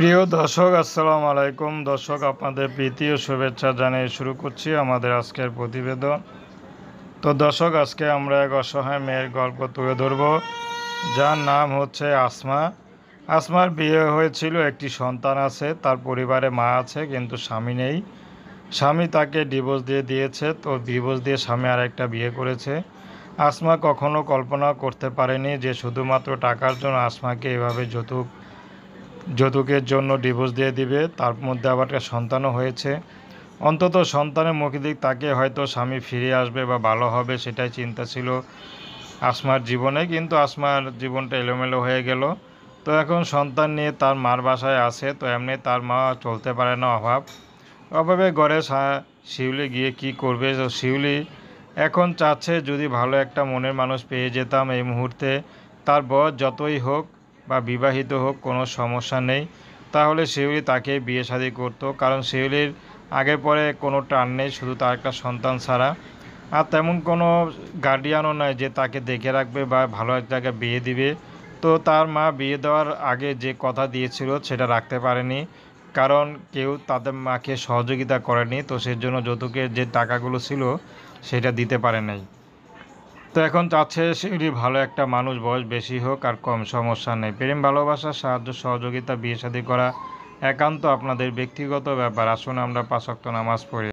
প্রিয় দর্শক, আসসালামু আলাইকুম। দর্শক, আপনাদের প্রীতি ও শুভেচ্ছা জানিয়ে শুরু করছি আমাদের আজকের প্রতিবেদন। তো দর্শক, আজকে আমরা এক অসহায় মেয়ের গল্প তুলে ধরব, যার নাম হচ্ছে আসমা। আসমার বিয়ে হয়েছিল, একটি সন্তান আছে, তার পরিবারে মা আছে কিন্তু স্বামী নেই। স্বামী তাকে ডিভোর্স দিয়ে দিয়েছে, তো ডিভোর্স দিয়ে স্বামী আরেকটা বিয়ে করেছে। আসমা কখনো কল্পনা করতে পারেনি যে শুধুমাত্র টাকার জন্য আসমাকে এভাবে যৌতুকের জন্য ডিভোর্স দিয়ে দিবে। তার মধ্যে আবার একটা সন্তানও হয়েছে। অন্তত সন্তানের মুখের দিক তাকে হয়তো স্বামী ফিরে আসবে বা ভালো হবে, সেটাই চিন্তা ছিল আসমার জীবনে। কিন্তু আসমার জীবনটা এলোমেলো হয়ে গেল। তো এখন সন্তান নিয়ে তার মার বাসায় আছে। তো এমনি তার মা চলতে পারে না, অভাবে ঘরে শিউলি গিয়ে কি করবে। তো শিউলি এখন চাচ্ছে যদি ভালো একটা মনের মানুষ পেয়ে যেতাম এই মুহূর্তে, তার বয়স যতই হোক বা বিবাহিত হোক কোনো সমস্যা নেই, তাহলে শিউলি তাকে বিয়ে শাদী করতো। কারণ শিউলির আগে পরে কোনো টান নেই, শুধু তার একটা সন্তান ছাড়া। আর তেমন কোনো গার্ডিয়ানও নয় যে তাকে দেখে রাখবে বা ভালো এক জায়গায় বিয়ে দিবে। তো তার মা বিয়ে দেওয়ার আগে যে কথা দিয়েছিল সেটা রাখতে পারেনি, কারণ কেউ তাদের মাকে সহযোগিতা করেনি। তো সেজন্য যৌতুকের যে টাকাগুলো ছিল সেটা দিতে পারে নাই। তো এখন চাচ্ছে শিউলি ভালো একটা মানুষ, বয়স বেশি হোক আর কম, সমস্যা নেই। প্রেম ভালোবাসা, সাহায্য সহযোগিতা, বিয়ে শাদী করা একান্ত আপনাদের ব্যক্তিগত ব্যাপার। আসুন আমরা 5 ওয়াক্ত নামাজ পড়ি।